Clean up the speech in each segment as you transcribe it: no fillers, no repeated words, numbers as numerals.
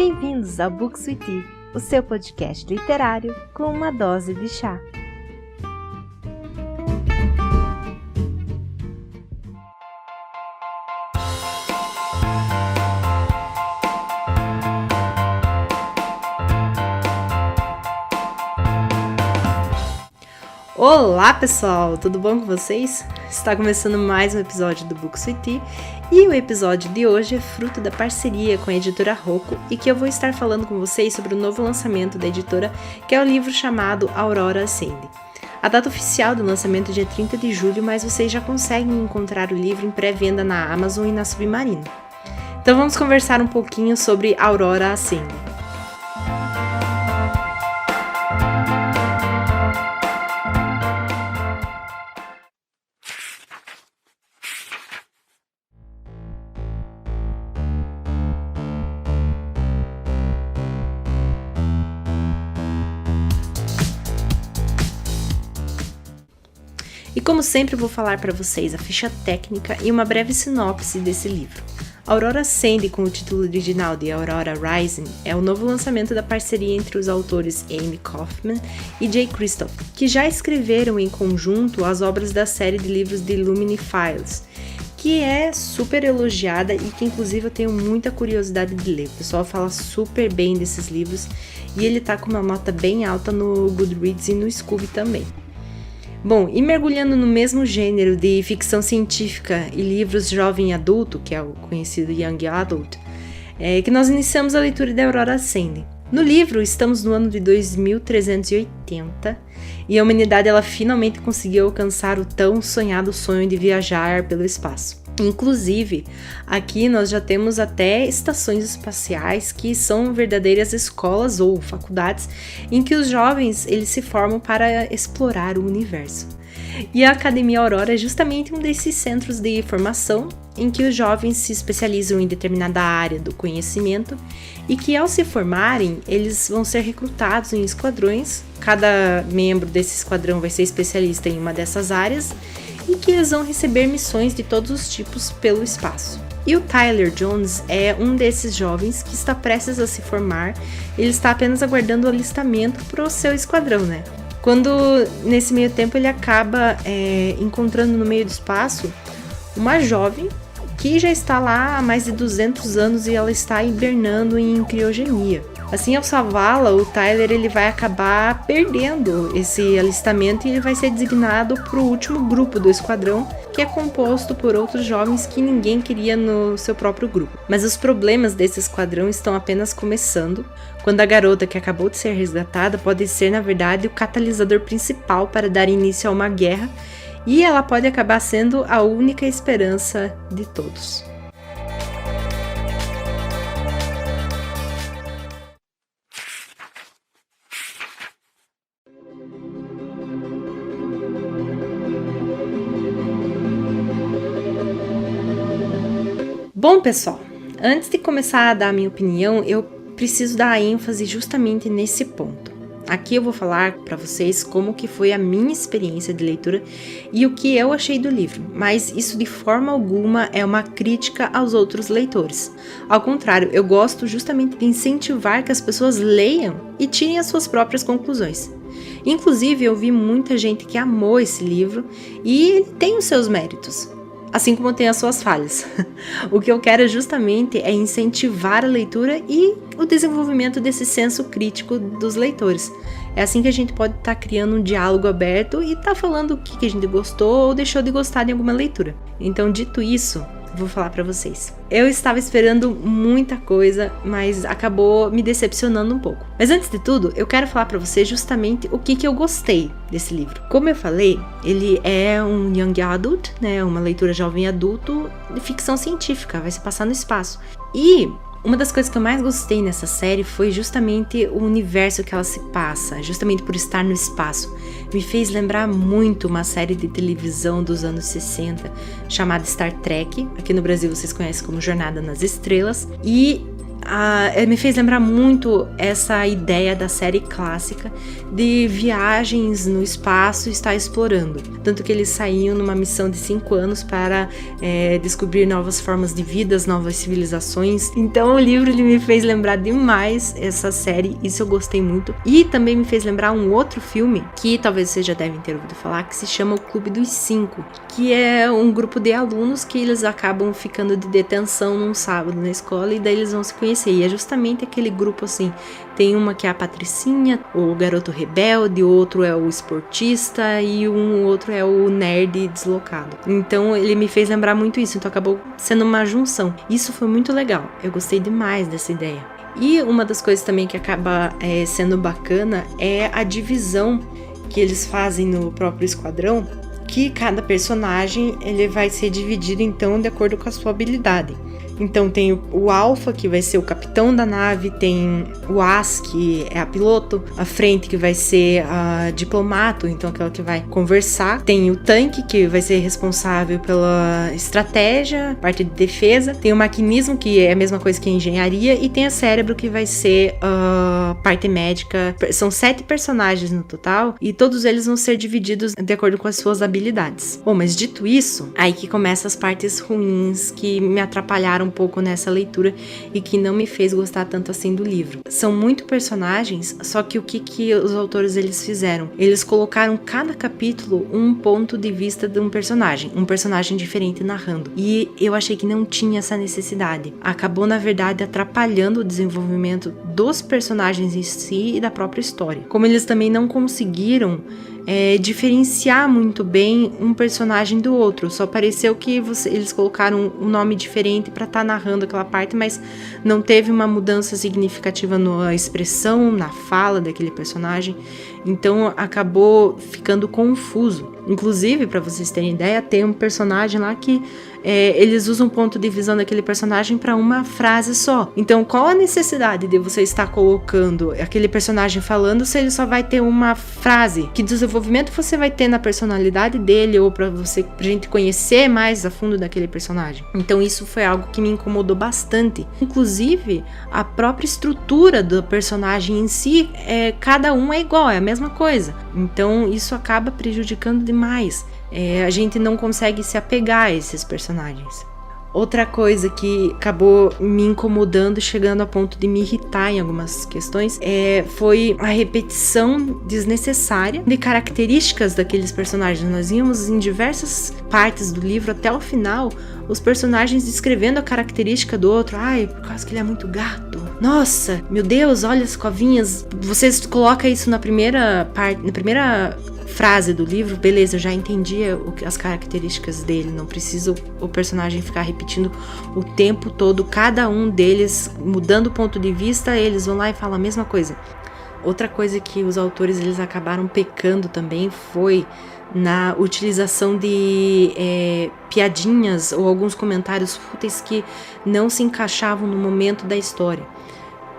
Bem-vindos ao Books with Tea, o seu podcast literário com uma dose de chá. Olá pessoal, tudo bom com vocês? Está começando mais um episódio do Books with Tea e o episódio de hoje é fruto da parceria com a editora Rocco e que eu vou estar falando com vocês sobre o novo lançamento da editora, que é o livro chamado Aurora Ascende. A data oficial do lançamento é dia 30 de julho, mas vocês já conseguem encontrar o livro em pré-venda na Amazon e na Submarino. Então vamos conversar um pouquinho sobre Aurora Ascende. E como sempre, eu vou falar para vocês a ficha técnica e uma breve sinopse desse livro. Aurora Ascende, com o título original de Aurora Rising, é o novo lançamento da parceria entre os autores Amy Kaufman e Jay Kristoff, que já escreveram em conjunto as obras da série de livros de Lumini Files, que é super elogiada e que inclusive eu tenho muita curiosidade de ler. O pessoal fala super bem desses livros e ele tá com uma nota bem alta no Goodreads e no Scooby também. Bom, e mergulhando no mesmo gênero de ficção científica e livros jovem adulto, que é o conhecido Young Adult, é que nós iniciamos a leitura de Aurora Ascende. No livro, estamos no ano de 2380 e a humanidade ela finalmente conseguiu alcançar o tão sonhado sonho de viajar pelo espaço. Inclusive, aqui nós já temos até estações espaciais que são verdadeiras escolas ou faculdades em que os jovens eles se formam para explorar o universo. E a Academia Aurora é justamente um desses centros de formação em que os jovens se especializam em determinada área do conhecimento e que ao se formarem, eles vão ser recrutados em esquadrões. Cada membro desse esquadrão vai ser especialista em uma dessas áreas e que eles vão receber missões de todos os tipos pelo espaço. E o Tyler Jones é um desses jovens que está prestes a se formar, ele está apenas aguardando o alistamento para o seu esquadrão, né? Quando, nesse meio tempo, ele acaba encontrando no meio do espaço uma jovem que já está lá há mais de 200 anos e ela está hibernando em criogenia. Assim, ao salvá-la, o Tyler ele vai acabar perdendo esse alistamento e ele vai ser designado para o último grupo do esquadrão, que é composto por outros jovens que ninguém queria no seu próprio grupo. Mas os problemas desse esquadrão estão apenas começando, quando a garota que acabou de ser resgatada pode ser, na verdade, o catalisador principal para dar início a uma guerra, e ela pode acabar sendo a única esperança de todos. Bom, pessoal, antes de começar a dar a minha opinião, eu preciso dar ênfase justamente nesse ponto. Aqui eu vou falar para vocês como que foi a minha experiência de leitura e o que eu achei do livro, mas isso de forma alguma é uma crítica aos outros leitores. Ao contrário, eu gosto justamente de incentivar que as pessoas leiam e tirem as suas próprias conclusões. Inclusive, eu vi muita gente que amou esse livro e ele tem os seus méritos, assim como tem as suas falhas. O que eu quero justamente é incentivar a leitura e o desenvolvimento desse senso crítico dos leitores. É assim que a gente pode estar criando um diálogo aberto e estar falando o que a gente gostou ou deixou de gostar de alguma leitura. Então, dito isso, vou falar para vocês. Eu estava esperando muita coisa, mas acabou me decepcionando um pouco. Mas antes de tudo, eu quero falar para vocês justamente o que eu gostei desse livro. Como eu falei, ele é um young adult, né, uma leitura jovem adulto de ficção científica, vai se passar no espaço. E uma das coisas que eu mais gostei nessa série foi justamente o universo que ela se passa, justamente por estar no espaço. Me fez lembrar muito uma série de televisão dos anos 60 chamada Star Trek, aqui no Brasil vocês conhecem como Jornada nas Estrelas, e me fez lembrar muito essa ideia da série clássica de viagens no espaço e estar explorando. Tanto que eles saíam numa missão de 5 anos para descobrir novas formas de vida, novas civilizações. Então o livro ele me fez lembrar demais essa série, isso eu gostei muito. E também me fez lembrar um outro filme, que talvez vocês já devem ter ouvido falar, que se chama O Clube dos Cinco, que é um grupo de alunos que eles acabam ficando de detenção num sábado na escola e daí eles vão se conhecer. E é justamente aquele grupo assim, tem uma que é a Patricinha, o garoto rebelde, outro é o esportista e um outro é o nerd deslocado. Então ele me fez lembrar muito isso, então acabou sendo uma junção. Isso foi muito legal, eu gostei demais dessa ideia. E uma das coisas também que acaba sendo bacana é a divisão que eles fazem no próprio esquadrão, que cada personagem ele vai ser dividido então de acordo com a sua habilidade. Então tem o Alpha, que vai ser o capitão da nave, tem o As, que é a piloto, a Frente, que vai ser a diplomato, então aquela que vai conversar, tem o Tanque, que vai ser responsável pela estratégia, parte de defesa, tem o Maquinismo, que é a mesma coisa que a engenharia, e tem a Cérebro, que vai ser a parte médica. São 7 personagens no total, e todos eles vão ser divididos de acordo com as suas habilidades. Bom, mas dito isso, aí que começam as partes ruins, que me atrapalharam um pouco nessa leitura e que não me fez gostar tanto assim do livro. São muito personagens, só que o que os autores eles fizeram? Eles colocaram cada capítulo um ponto de vista de um personagem diferente narrando. E eu achei que não tinha essa necessidade. Acabou, na verdade, atrapalhando o desenvolvimento dos personagens em si e da própria história. Como eles também não conseguiram diferenciar muito bem um personagem do outro, só pareceu que eles colocaram um nome diferente para estar narrando aquela parte, mas não teve uma mudança significativa na expressão, na fala daquele personagem, então acabou ficando confuso. Inclusive, para vocês terem ideia, tem um personagem lá que eles usam o ponto de visão daquele personagem para uma frase só. Então, qual a necessidade de você estar colocando aquele personagem falando se ele só vai ter uma frase? Que desenvolvimento você vai ter na personalidade dele ou pra gente conhecer mais a fundo daquele personagem? Então, isso foi algo que me incomodou bastante. Inclusive, a própria estrutura do personagem em si, cada um é igual, é a mesma coisa. Então, isso acaba prejudicando demais. A gente não consegue se apegar a esses personagens. Outra coisa que acabou me incomodando, chegando a ponto de me irritar em algumas questões, foi a repetição desnecessária de características daqueles personagens. Nós íamos em diversas partes do livro até o final, os personagens descrevendo a característica do outro. Ai, por causa que ele é muito gato. Nossa, meu Deus, olha as covinhas. Vocês colocam isso na primeira parte, na primeira frase do livro, beleza, eu já entendi as características dele, não preciso o personagem ficar repetindo o tempo todo, cada um deles mudando o ponto de vista, eles vão lá e falam a mesma coisa. Outra coisa que os autores eles acabaram pecando também foi na utilização de piadinhas ou alguns comentários fúteis que não se encaixavam no momento da história.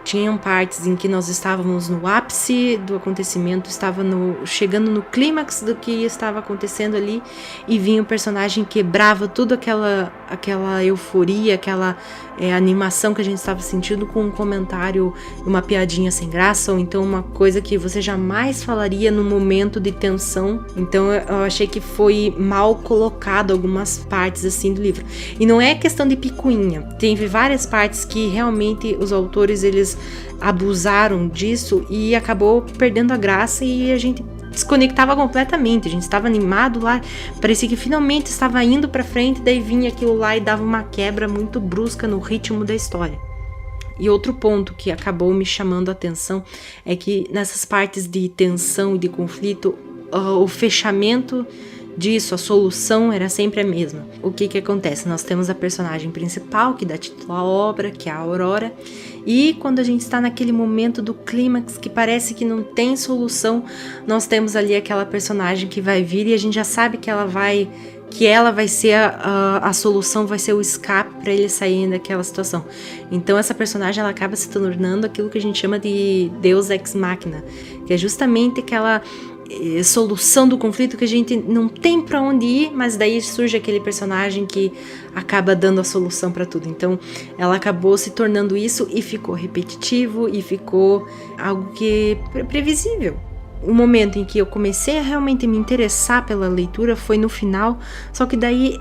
Tinham partes em que nós estávamos no ápice do acontecimento, chegando no clímax do que estava acontecendo ali, e vinha um personagem que quebrava toda aquela euforia, aquela animação que a gente estava sentindo com um comentário, uma piadinha sem graça, ou então uma coisa que você jamais falaria no momento de tensão. Então eu achei que foi mal colocado algumas partes assim do livro. E não é questão de picuinha, teve várias partes que realmente os autores eles abusaram disso e acabou perdendo a graça e a gente desconectava completamente, a gente estava animado lá, parecia que finalmente estava indo pra frente, daí vinha aquilo lá e dava uma quebra muito brusca no ritmo da história. E outro ponto que acabou me chamando a atenção é que nessas partes de tensão e de conflito, o fechamento disso, a solução era sempre a mesma. O que acontece? Nós temos a personagem principal que dá título à obra, que é a Aurora, e quando a gente está naquele momento do clímax que parece que não tem solução, nós temos ali aquela personagem que vai vir e a gente já sabe que ela vai ser a solução, vai ser o escape para ele sair daquela situação. Então essa personagem ela acaba se tornando aquilo que a gente chama de Deus Ex Machina, que é justamente aquela solução do conflito que a gente não tem pra onde ir, mas daí surge aquele personagem que acaba dando a solução pra tudo. Então ela acabou se tornando isso e ficou repetitivo e ficou algo que é previsível. O momento em que eu comecei a realmente me interessar pela leitura foi no final, só que daí,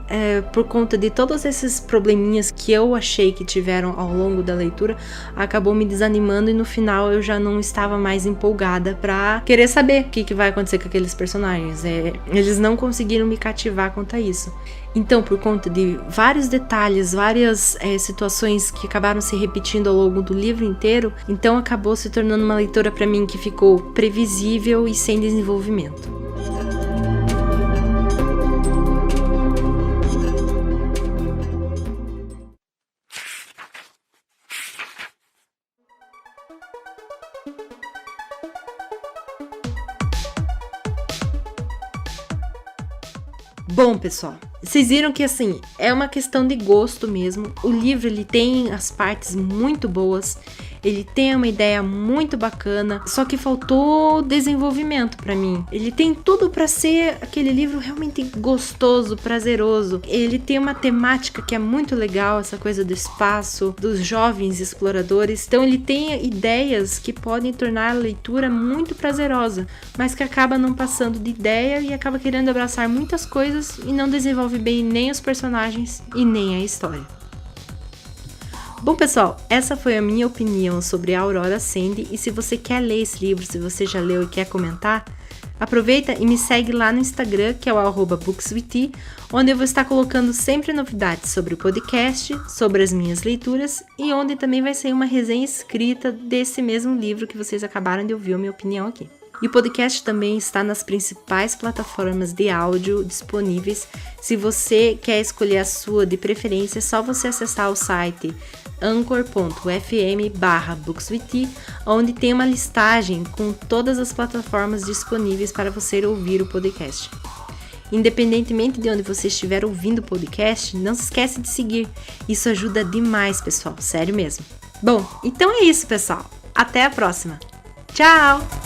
por conta de todos esses probleminhas que eu achei que tiveram ao longo da leitura, acabou me desanimando e no final eu já não estava mais empolgada pra querer saber o que vai acontecer com aqueles personagens. Eles não conseguiram me cativar quanto a isso. Então, por conta de vários detalhes, várias situações que acabaram se repetindo ao longo do livro inteiro, então acabou se tornando uma leitura para mim que ficou previsível e sem desenvolvimento. Bom, pessoal, vocês viram que assim, é uma questão de gosto mesmo. O livro ele tem as partes muito boas, ele tem uma ideia muito bacana, só que faltou desenvolvimento pra mim. Ele tem tudo pra ser aquele livro realmente gostoso, prazeroso. Ele tem uma temática que é muito legal, essa coisa do espaço, dos jovens exploradores. Então ele tem ideias que podem tornar a leitura muito prazerosa, mas que acaba não passando de ideia e acaba querendo abraçar muitas coisas e não desenvolve bem nem os personagens e nem a história. Bom, pessoal, essa foi a minha opinião sobre a Aurora Sandy, e se você quer ler esse livro, se você já leu e quer comentar, aproveita e me segue lá no Instagram, que é o @bookswith, onde eu vou estar colocando sempre novidades sobre o podcast, sobre as minhas leituras e onde também vai sair uma resenha escrita desse mesmo livro que vocês acabaram de ouvir a minha opinião aqui. E o podcast também está nas principais plataformas de áudio disponíveis. Se você quer escolher a sua de preferência, é só você acessar o site anchor.fm/bookswith, onde tem uma listagem com todas as plataformas disponíveis para você ouvir o podcast. Independentemente de onde você estiver ouvindo o podcast, não se esqueça de seguir. Isso ajuda demais, pessoal, sério mesmo. Bom, então é isso, pessoal. Até a próxima. Tchau!